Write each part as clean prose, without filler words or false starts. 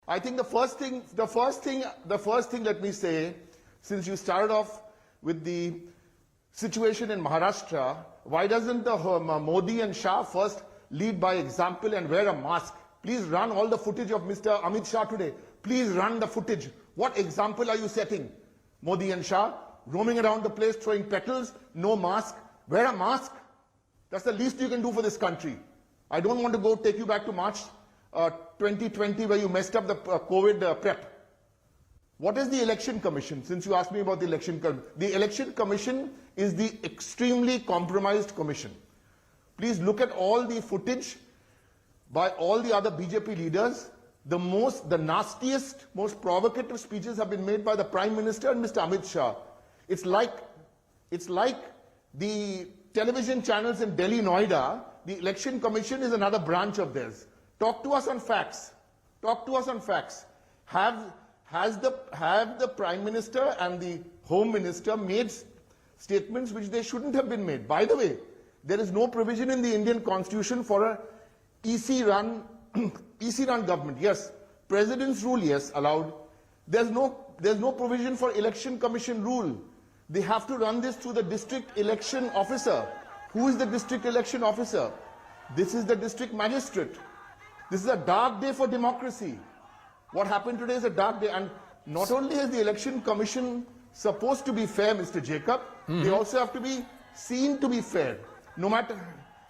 I think the first thing, let me say, since you started off with the situation in Maharashtra, why doesn't the Modi and Shah first lead by example and wear a mask? Please run all the footage of Mr. Amit Shah today. Please run the footage. What example are you setting? Modi and Shah roaming around the place, throwing petals, no mask. Wear a mask. That's the least you can do for this country. I don't want to take you back to March 2020 where you messed up the COVID prep. What is the Election Commission? Since you asked me about the Election Commission. The Election Commission is the extremely compromised commission. Please look at all the footage by all the other BJP leaders. The nastiest, most provocative speeches have been made by the Prime Minister and Mr. Amit Shah. It's like the television channels in Delhi, Noida. The Election Commission is another branch of theirs. Talk to us on facts. Talk to us on facts. Have the Prime Minister and the Home Minister made statements which they shouldn't have been made? By the way, there is no provision in the Indian Constitution for a EC-run government. Yes, President's rule, yes, allowed. There's no provision for Election Commission rule. They have to run this through the District Election Officer. Who is the District Election Officer? This is the District Magistrate. This is a dark day for democracy. What happened today is a dark day. And not only is the Election Commission supposed to be fair, Mr. Jacob, they also have to be seen to be fair. No matter...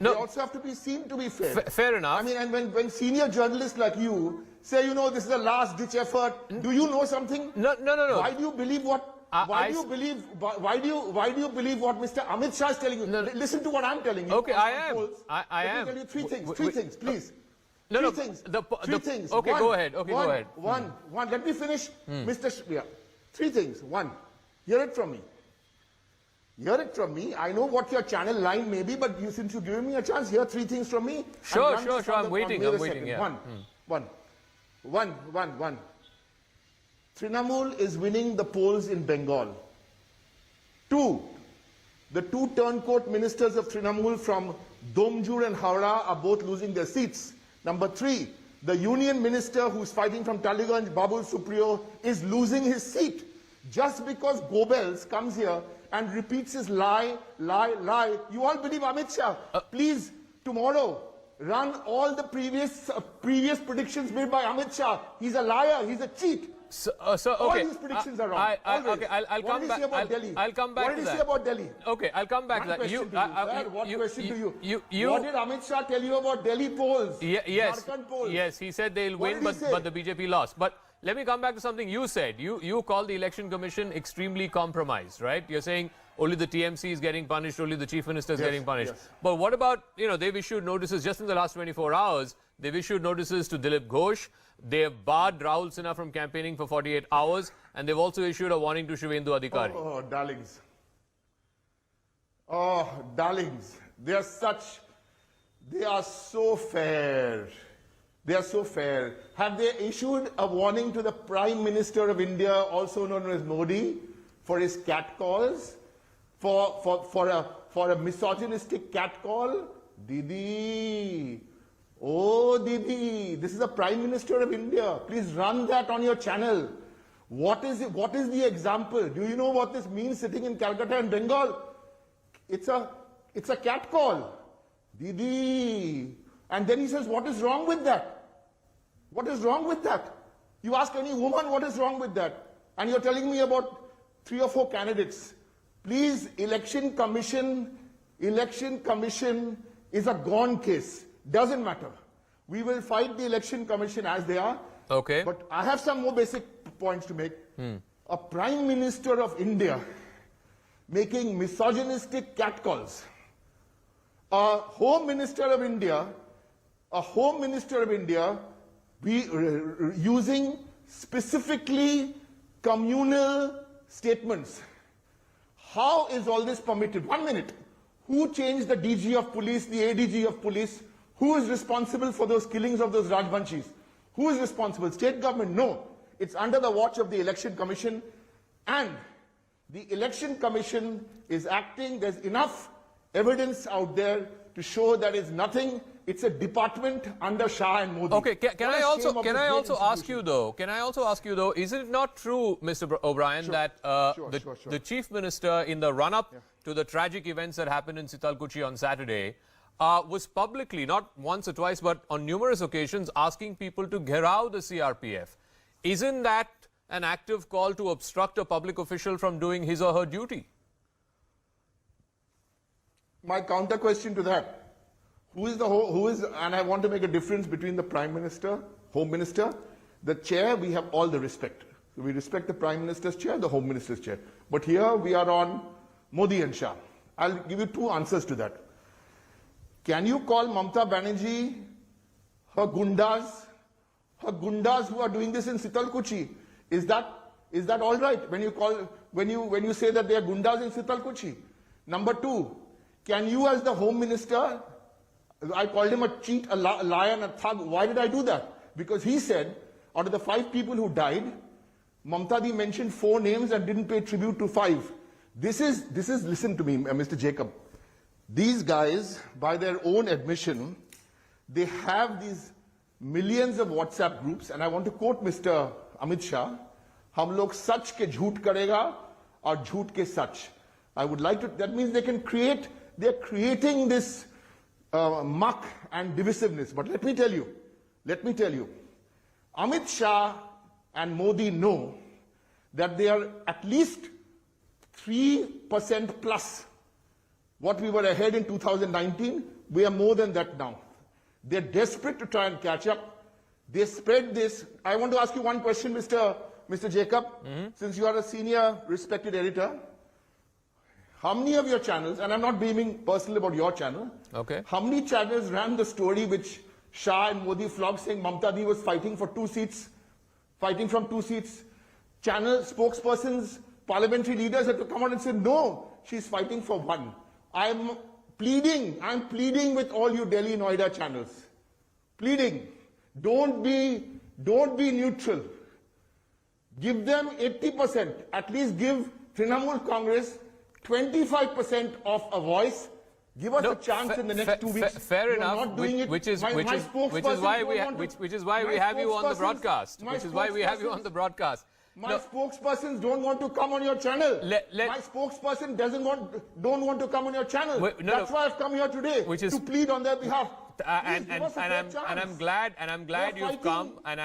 No. They also have to be seen to be fair. Fair enough. I mean, and when senior journalists like you say, you know, this is a last-ditch effort, do you know something? No. Why do you believe what... Why do you believe what Mr. Amit Shah is telling you? No. Listen to what I'm telling you. Okay, I am. Let me tell you three things, please. Three things. Okay, go ahead. Go ahead. One. Let me finish, Mr. Three things. One, hear it from me. Hear it from me. I know what your channel line may be, but since you're giving me a chance, hear three things from me. Sure. I'm waiting. Yeah. One. Trinamool is winning the polls in Bengal. Two, the two turncoat ministers of Trinamool from Domjur and Howrah are both losing their seats. Number three, the union minister who's fighting from Taliganj, Babul Supriyo, is losing his seat. Just because Goebbels comes here and repeats his lie. You all believe Amit Shah. Please, tomorrow, run all the previous predictions made by Amit Shah. He's a liar. He's a cheat. So okay. All these predictions are wrong. Okay, I'll come back. I'll come back to that. What did he say about Delhi? Okay, I'll come back to that. What question to you? What did Amit Shah tell you about Delhi polls? Yes. Jharkhand polls? Yes, he said they'll win, but the BJP lost. But let me come back to something you said. You call the Election Commission extremely compromised, right? You're saying only the TMC is getting punished, only the Chief Minister is getting punished. Yes. But what about, they've issued notices just in the last 24 hours. They've issued notices to Dilip Ghosh. They have barred Rahul Sinha from campaigning for 48 hours. And they've also issued a warning to Shivendu Adhikari. Oh, darlings. Oh, darlings. They are so fair. They are so fair. Have they issued a warning to the Prime Minister of India, also known as Modi, for his catcalls? For a misogynistic catcall? Didi. Oh, Didi. This is the Prime Minister of India. Please run that on your channel. What is it? What is the example? Do you know what this means sitting in Calcutta and Bengal? It's a catcall. Didi. And then he says, what is wrong with that? What is wrong with that? You ask any woman what is wrong with that. And you're telling me about 3 or 4 candidates. Please, Election Commission is a gone case. Doesn't matter. We will fight the Election Commission as they are. Okay. But I have some more basic points to make. A Prime Minister of India making misogynistic catcalls. A Home Minister of India using specifically communal statements. How is all this permitted? 1 minute. Who changed the DG of police, the ADG of police? Who is responsible for those killings of those Rajbanshis? Who is responsible? State government? No. It's under the watch of the Election Commission. And the Election Commission is acting. There's enough evidence out there to show that it's nothing It's a department under Shah and Modi. Okay, can What I a also shame of can this I great also ask institution. you though? Can I also ask you though? Is it not true, Mr. O'Brien, that Sure. the chief minister, in the run-up to the tragic events that happened in Sitalkuchi on Saturday, was publicly, not once or twice, but on numerous occasions, asking people to gherao the CRPF? Isn't that an active call to obstruct a public official from doing his or her duty? My counter question to that. Who is, and I want to make a difference between the Prime Minister, Home Minister, the chair, we have all the respect. So we respect the Prime Minister's chair, the Home Minister's chair. But here we are on Modi and Shah. I'll give you two answers to that. Can you call Mamata Banerjee her gundas who are doing this in Sitalkuchi? Is that all right when you say that they are gundas in Sitalkuchi? Number two, can you as the Home Minister, I called him a cheat, a liar and a thug. Why did I do that? Because he said, out of the 5 people who died, Mamta Di mentioned 4 names and didn't pay tribute to 5. This is, listen to me, Mr. Jacob. These guys, by their own admission, they have these millions of WhatsApp groups, and I want to quote Mr. Amit Shah, "Hum log sach ke jhoot karega aur jhoot ke sach." I would like to, that means they're creating this muck and divisiveness. But let me tell you, Amit Shah and Modi know that they are at least 3% plus what we were ahead in 2019. We are more than that now. They're desperate to try and catch up. They spread this. I want to ask you one question, Mr. Jacob, since you are a senior respected editor. How many of your channels, and I'm not being personal about your channel, Okay. how many channels ran the story which Shah and Modi flogged saying Mamta Di was fighting for 2 seats, fighting from 2 seats? Channel spokespersons, parliamentary leaders had to come out and say, no, she's fighting for 1. I'm pleading with all you Delhi Noida channels. Pleading. Don't be neutral. Give them 80%. At least give Trinamool Congress 25% of a voice. Give us a chance in the next 2 weeks. Fair You're enough. not doing it. Which is why we have you on the broadcast. Which is why we have you on the broadcast. My spokespersons don't want to come on your channel. My spokesperson don't want to come on your channel. That's why I've come here today to plead on their behalf. And I'm glad you've come, and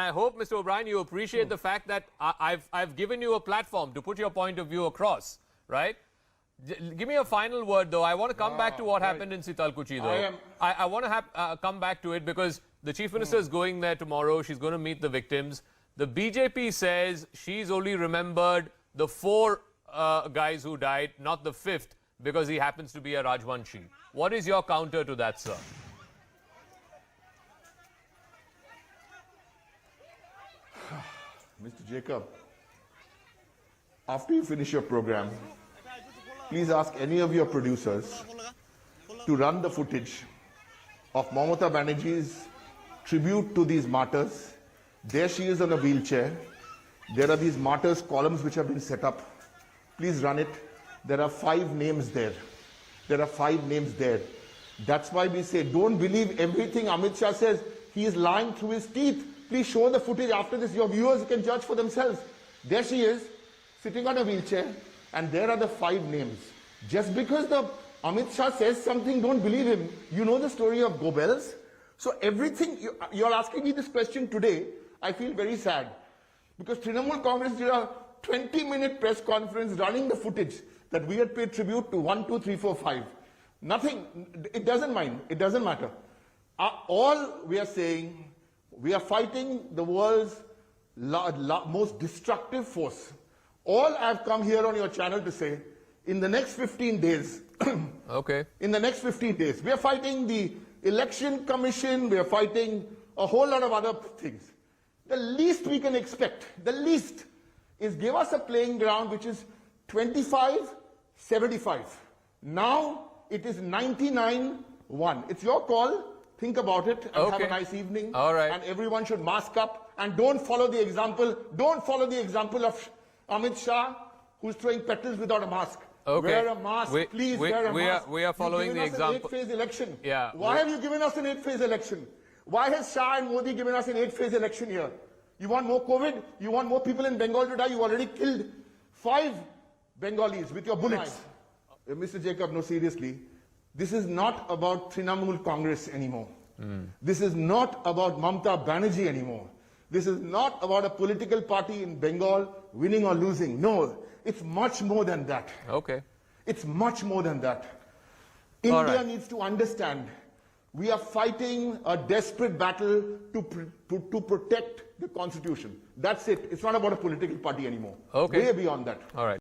I hope, Mr. O'Brien, you appreciate the fact that I've given you a platform to put your point of view across, right? Give me a final word, though. I want to come back to what happened in Sitalkuchi, though. I want to come back to it because the Chief Minister is going there tomorrow. She's going to meet the victims. The BJP says she's only remembered the 4 guys who died, not the 5th, because he happens to be a Rajwanshi. What is your counter to that, sir? Mr. Jacob, after you finish your program, please ask any of your producers to run the footage of Mamata Banerjee's tribute to these martyrs. There she is on a wheelchair. There are these martyrs columns which have been set up. Please run it. There are 5 names there. That's why we say, don't believe everything Amit Shah says. He is lying through his teeth. Please show the footage after this. Your viewers can judge for themselves. There she is, sitting on a wheelchair, and there are the 5 names. Just because the Amit Shah says something, don't believe him. You know the story of Gobels. So everything, you're asking me this question today, I feel very sad. Because Trinamool Congress did a 20-minute press conference running the footage that we had paid tribute to 1, 2, 3, 4, 5. Nothing, it doesn't matter. All we are saying, we are fighting the world's most destructive force. All I've come here on your channel to say, in the next 15 days, in the next 15 days, we are fighting the Election Commission, we are fighting a whole lot of other things. The least we can expect, is give us a playing ground which is 25-75. Now it is 99-1. It's your call. Think about it and have a nice evening. All right. And everyone should mask up and don't follow the example. Don't follow the example of Amit Shah, who's throwing petals without a mask. Okay. Wear a mask. Please wear a mask. We are following the example. You've given us an 8-phase election. Yeah. Why have you given us an 8-phase election? Why has Shah and Modi given us an 8-phase election here? You want more COVID? You want more people in Bengal to die? You already killed 5 Bengalis with your bullets. Mr. Jacob, no, seriously. This is not about Trinamool Congress anymore. This is not about Mamata Banerjee anymore. This is not about a political party in Bengal winning or losing. No, it's much more than that. Okay. It's much more than that. All India right. needs to understand we are fighting a desperate battle to protect the constitution. That's it. It's not about a political party anymore. Okay. Way beyond that. All right.